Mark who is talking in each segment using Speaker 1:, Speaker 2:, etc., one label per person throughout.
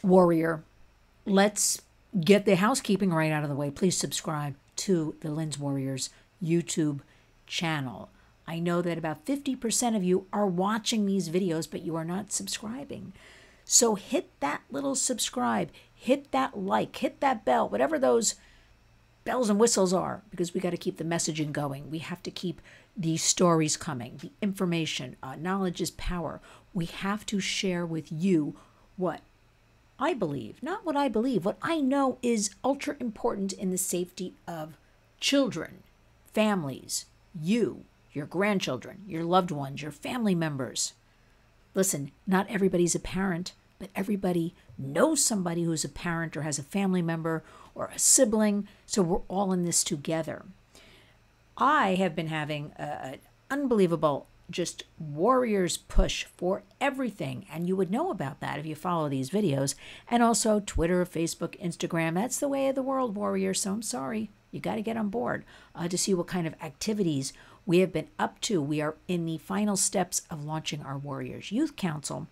Speaker 1: Warrior, let's get the housekeeping right out of the way. Please subscribe to the Lynn's Warriors YouTube channel. I know that about 50% of you are watching these videos, but you are not subscribing. So hit that little subscribe, hit that like, hit that bell, whatever those bells and whistles are, because we got to keep the messaging going. We have to keep these stories coming, the information. Knowledge is power. We have to share with you what I believe, not what I believe, what I know is ultra important in the safety of children, families, you, your grandchildren, your loved ones, your family members. Listen, not everybody's a parent, but everybody knows somebody who's a parent or has a family member or a sibling, so we're all in this together. I have been having an unbelievable just warriors push for everything, and you would know about that if you follow these videos, and also Twitter, Facebook, Instagram. That's the way of the world, warrior, so I'm sorry. You got to get on board to see what kind of activities we have been up to. We are in the final steps of launching our Warriors Youth Council,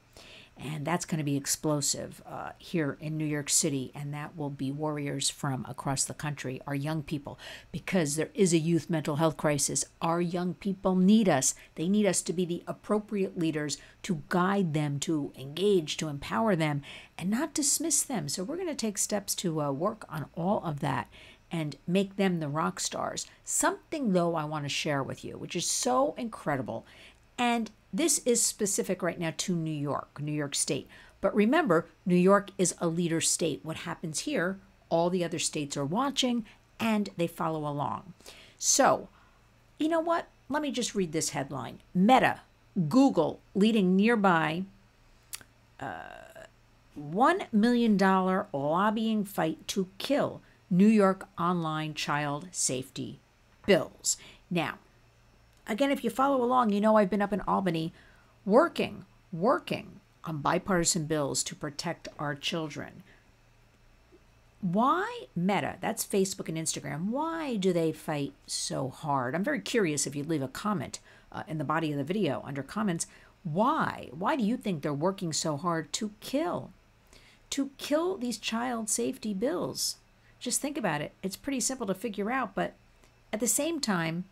Speaker 1: and that's going to be explosive here in New York City, and that will be warriors from across the country, our young people, because there is a youth mental health crisis. Our young people need us. They need us to be the appropriate leaders, to guide them, to engage, to empower them, and not dismiss them. So we're going to take steps to work on all of that and make them the rock stars. Something, though, I want to share with you, which is so incredible, and this is specific right now to New York State. But remember, New York is a leader state. What happens here, all the other states are watching and they follow along. So, you know what? Let me just read this headline. Meta, Google leading nearby $1 million lobbying fight to kill New York online child safety bills. Now, again, if you follow along, you know I've been up in Albany working on bipartisan bills to protect our children. Why Meta, that's Facebook and Instagram, why do they fight so hard? I'm very curious if you leave a comment in the body of the video under comments. Why? Why do you think they're working so hard to kill these child safety bills? Just think about it. It's pretty simple to figure out, but at the same time,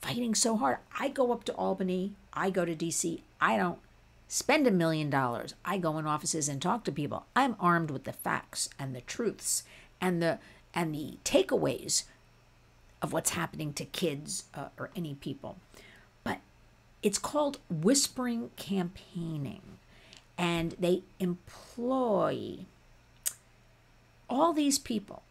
Speaker 1: fighting so hard. I go up to Albany, I go to DC, I don't spend $1 million. I go in offices and talk to people. I'm armed with the facts and the truths and the takeaways of what's happening to kids or any people. But it's called whispering campaigning, and they employ all these people,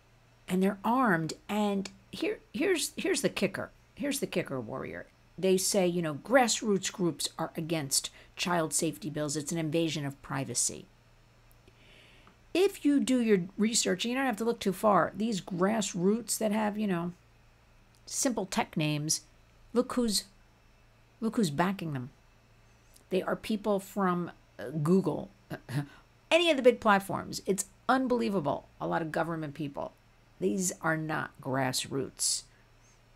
Speaker 1: and they're armed. And here's the kicker. Here's the kicker, warrior. They say, grassroots groups are against child safety bills. It's an invasion of privacy. If you do your research, and you don't have to look too far, these grassroots that have, simple tech names, look who's backing them. They are people from Google, any of the big platforms. It's unbelievable. A lot of government people. These are not grassroots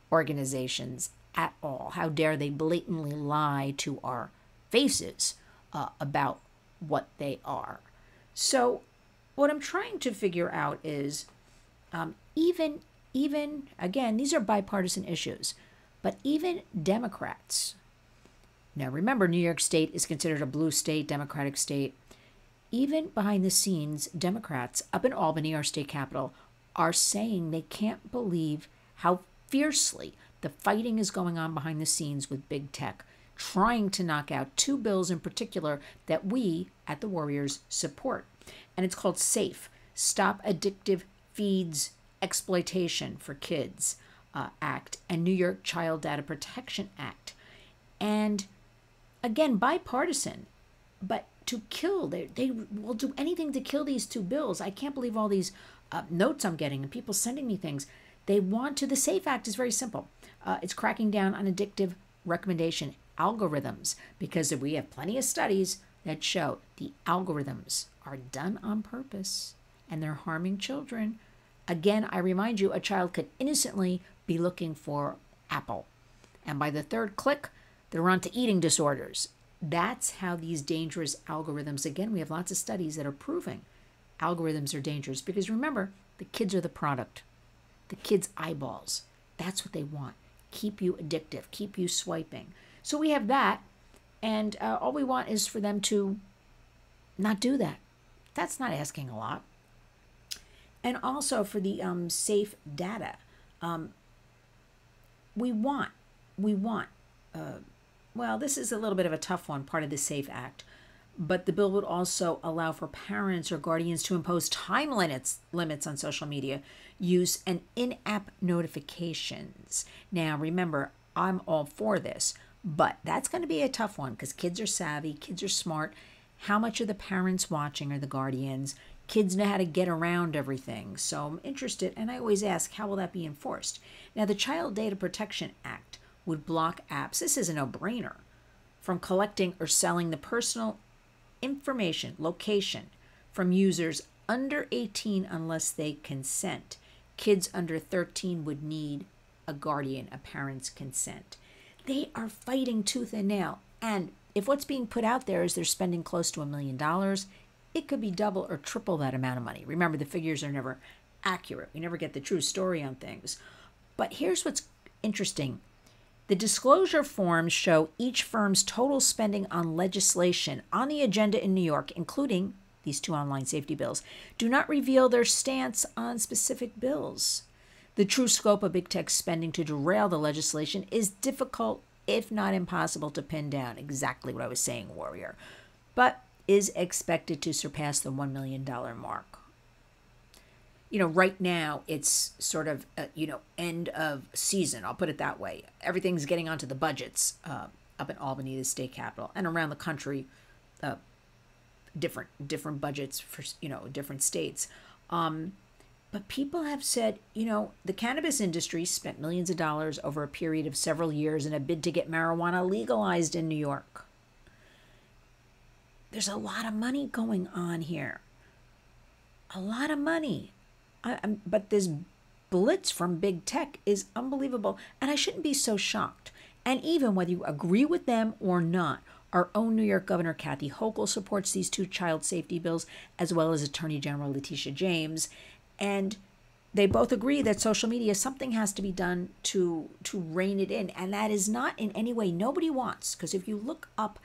Speaker 1: organizations at all. How dare they blatantly lie to our faces about what they are. So what I'm trying to figure out is even again, these are bipartisan issues, but even Democrats, now remember, New York State is considered a blue state, Democratic state. Even behind the scenes, Democrats up in Albany, our state capital, are saying they can't believe how fiercely the fighting is going on behind the scenes with big tech, trying to knock out two bills in particular that we at the Warriors support. And it's called SAFE, Stop Addictive Feeds Exploitation for Kids Act, and New York Child Data Protection Act. And again, bipartisan, but to kill, they will do anything to kill these two bills. I can't believe all these notes I'm getting and people sending me things. They want to. The SAFE Act is very simple. It's cracking down on addictive recommendation algorithms, because we have plenty of studies that show the algorithms are done on purpose and they're harming children. Again, I remind you, a child could innocently be looking for apple, and by the third click, they're on to eating disorders. That's how these dangerous algorithms, again, we have lots of studies that are proving algorithms are dangerous because remember, the kids are the product. The kids' eyeballs. That's what they want. Keep you addictive, keep you swiping. So we have that, and all we want is for them to not do that. That's not asking a lot. And also for the safe data, we want, well, this is a little bit of a tough one, part of the SAFE Act, but the bill would also allow for parents or guardians to impose time limits on social media use and in-app notifications. Now, remember, I'm all for this, but that's going to be a tough one because kids are savvy, kids are smart. How much are the parents watching or the guardians? Kids know how to get around everything. So I'm interested, and I always ask, how will that be enforced? Now, the Child Data Protection Act would block apps, this is a no-brainer, from collecting or selling the personal information, location, from users under 18 unless they consent. Kids under 13 would need a guardian, a parent's consent. They are fighting tooth and nail. And if what's being put out there is they're spending close to $1 million, it could be double or triple that amount of money. Remember, the figures are never accurate. We never get the true story on things. But here's what's interesting. The disclosure forms show each firm's total spending on legislation on the agenda in New York, including these two online safety bills, do not reveal their stance on specific bills. The true scope of big tech spending to derail the legislation is difficult, if not impossible, to pin down. Exactly what I was saying, Warrior. But is expected to surpass the $1 million mark. You know, right now it's sort of, end of season. I'll put it that way. Everything's getting onto the budgets up in Albany, the state capital, and around the country, different budgets for, different states. But people have said, the cannabis industry spent millions of dollars over a period of several years in a bid to get marijuana legalized in New York. There's a lot of money going on here. A lot of money. But this blitz from big tech is unbelievable. And I shouldn't be so shocked. And even whether you agree with them or not, our own New York Governor Kathy Hochul supports these two child safety bills, as well as Attorney General Letitia James. And they both agree that social media, something has to be done to rein it in. And that is not in any way, nobody wants. Because if you look up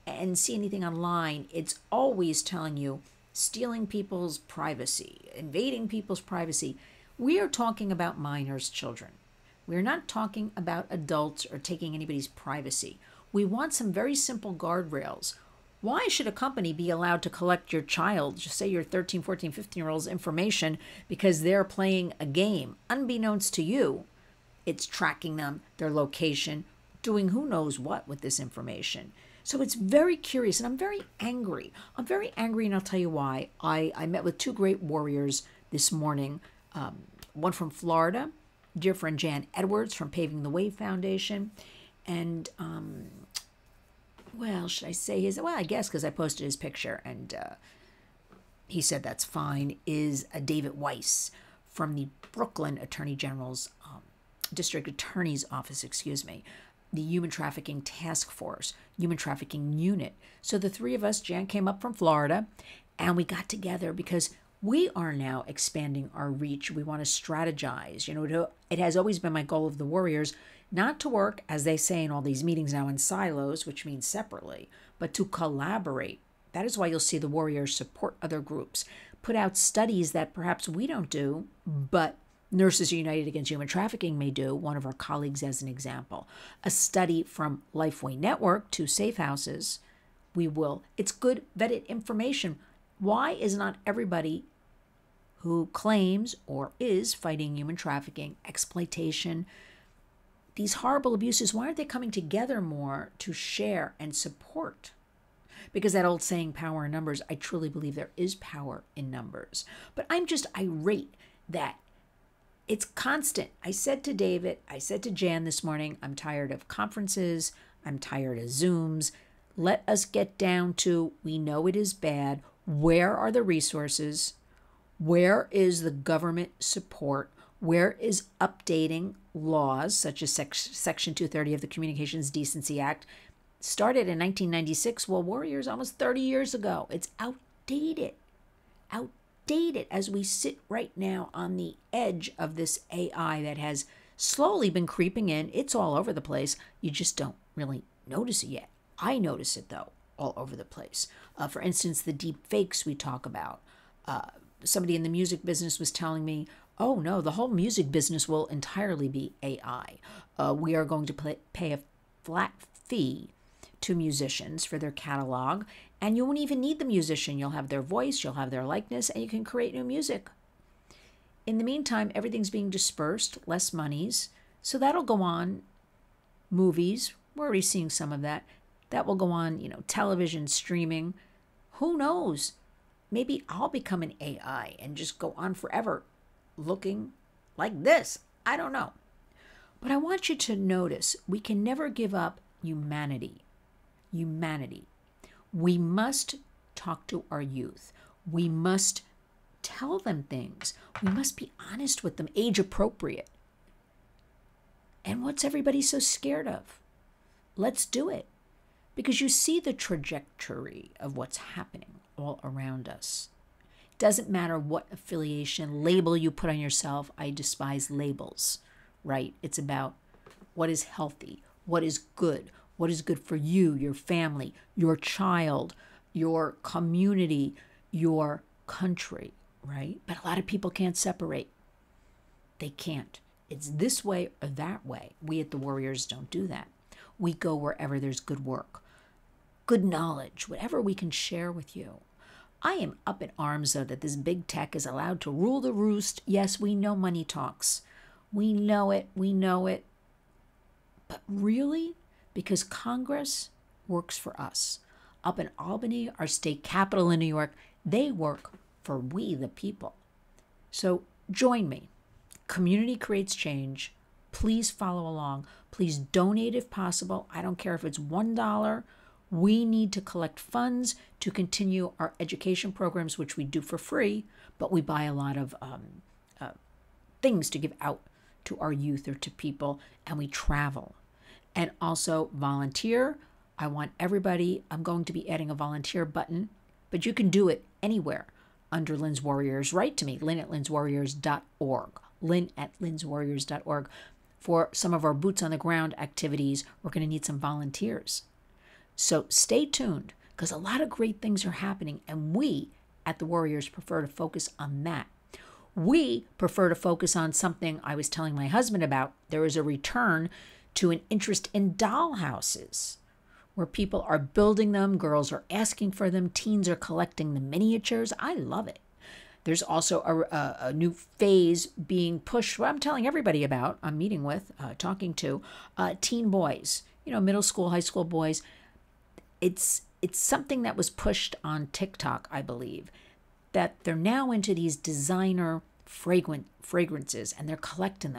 Speaker 1: and see anything online, it's always telling you stealing people's privacy, invading people's privacy. We are talking about minors, children. We're not talking about adults or taking anybody's privacy. We want some very simple guardrails. Why should a company be allowed to collect your child, just say your 13, 14, 15-year-old's information because they're playing a game? Unbeknownst to you, it's tracking them, their location, doing who knows what with this information. So it's very curious, and I'm very angry. I'm very angry, and I'll tell you why. I met with two great warriors this morning, one from Florida, dear friend Jan Edwards from Paving the Way Foundation, and, should I say I guess because I posted his picture, and he said that's fine, is David Weiss from the Brooklyn Attorney General's, District Attorney's Office, the Human Trafficking Task Force, Human Trafficking Unit. So the three of us, Jan came up from Florida, and we got together because we are now expanding our reach. We want to strategize. It has always been my goal of the Warriors not to work, as they say in all these meetings now, in silos, which means separately, but to collaborate. That is why you'll see the Warriors support other groups, put out studies that perhaps we don't do, but Nurses United Against Human Trafficking may do, one of our colleagues as an example. A study from Lifeway Network to Safe Houses, we will. It's good vetted information. Why is not everybody who claims or is fighting human trafficking, exploitation, these horrible abuses, why aren't they coming together more to share and support? Because that old saying, power in numbers, I truly believe there is power in numbers. But I'm just irate that it's constant. I said to Jan this morning, I'm tired of conferences. I'm tired of Zooms. Let us get down to, we know it is bad. Where are the resources? Where is the government support? Where is updating laws, such as Section 230 of the Communications Decency Act, started in 1996? Well, Warriors almost 30 years ago. It's outdated. date it as we sit right now on the edge of this AI that has slowly been creeping in. It's all over the place. You just don't really notice it yet. I notice it, though, all over the place. For instance, the deep fakes we talk about. Somebody in the music business was telling me, oh no, the whole music business will entirely be AI. We are going to pay a flat fee to musicians for their catalog, and you won't even need the musician. You'll have their voice, you'll have their likeness, and you can create new music. In the meantime, everything's being dispersed, less monies, so that'll go on. Movies, we're already seeing some of that. That will go on, television, streaming. Who knows? Maybe I'll become an AI and just go on forever looking like this. I don't know. But I want you to notice we can never give up humanity. Humanity. We must talk to our youth. We must tell them things. We must be honest with them, age appropriate. And what's everybody so scared of? Let's do it. Because you see the trajectory of what's happening all around us. It doesn't matter what affiliation, label you put on yourself. I despise labels, right? It's about what is healthy, what is good for you, your family, your child, your community, your country, right? But a lot of people can't separate. They can't. It's this way or that way. We at the Warriors don't do that. We go wherever there's good work, good knowledge, whatever we can share with you. I am up in arms, though, that this big tech is allowed to rule the roost. Yes, we know money talks. We know it. But really? Because Congress works for us. Up in Albany, our state capital in New York, they work for we, the people. So join me. Community creates change. Please follow along. Please donate if possible. I don't care if it's $1. We need to collect funds to continue our education programs, which we do for free, but we buy a lot of things to give out to our youth or to people, and we travel. And also volunteer. I want everybody, I'm going to be adding a volunteer button, but you can do it anywhere under Lynn's Warriors. Write to me, lynn@lynnswarriors.org. lynn@lynnswarriors.org. For some of our boots on the ground activities, we're going to need some volunteers. So stay tuned, because a lot of great things are happening, and we at the Warriors prefer to focus on that. We prefer to focus on something I was telling my husband about. There is a return to an interest in dollhouses, where people are building them, girls are asking for them, teens are collecting the miniatures. I love it. There's also a new phase being pushed, what I'm telling everybody about, I'm meeting with, talking to, teen boys, middle school, high school boys. It's something that was pushed on TikTok, I believe, that they're now into these designer fragrances, and they're collecting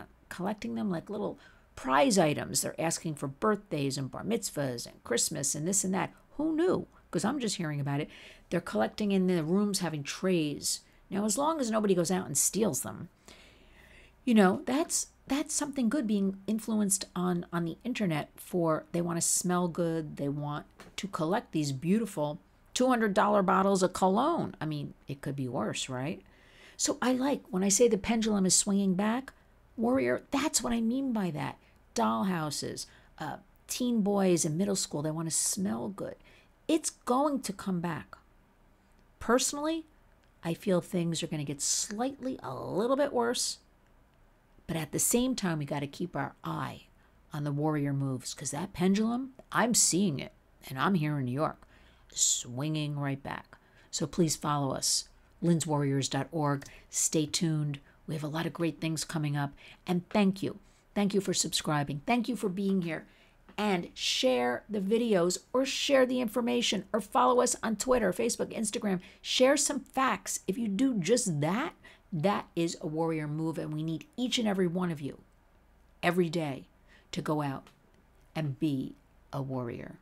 Speaker 1: them like little prize items. They're asking for birthdays and bar mitzvahs and Christmas and this and that. Who knew? Because I'm just hearing about it. They're collecting in the rooms, having trays. Now, as long as nobody goes out and steals them, that's something good being influenced on the internet for, they want to smell good. They want to collect these beautiful $200 bottles of cologne. I mean, it could be worse, right? So I like, when I say the pendulum is swinging back, Warrior, that's what I mean by that. Dollhouses, teen boys in middle school, they want to smell good. It's going to come back. Personally, I feel things are going to get slightly a little bit worse, but at the same time, we got to keep our eye on the Warrior moves, because that pendulum, I'm seeing it, and I'm here in New York, swinging right back. So please follow us, lynnswarriors.org. Stay tuned. We have a lot of great things coming up, and thank you. Thank you for subscribing. Thank you for being here. And share the videos, or share the information, or follow us on Twitter, Facebook, Instagram. Share some facts. If you do just that, that is a Warrior move, and we need each and every one of you every day to go out and be a warrior.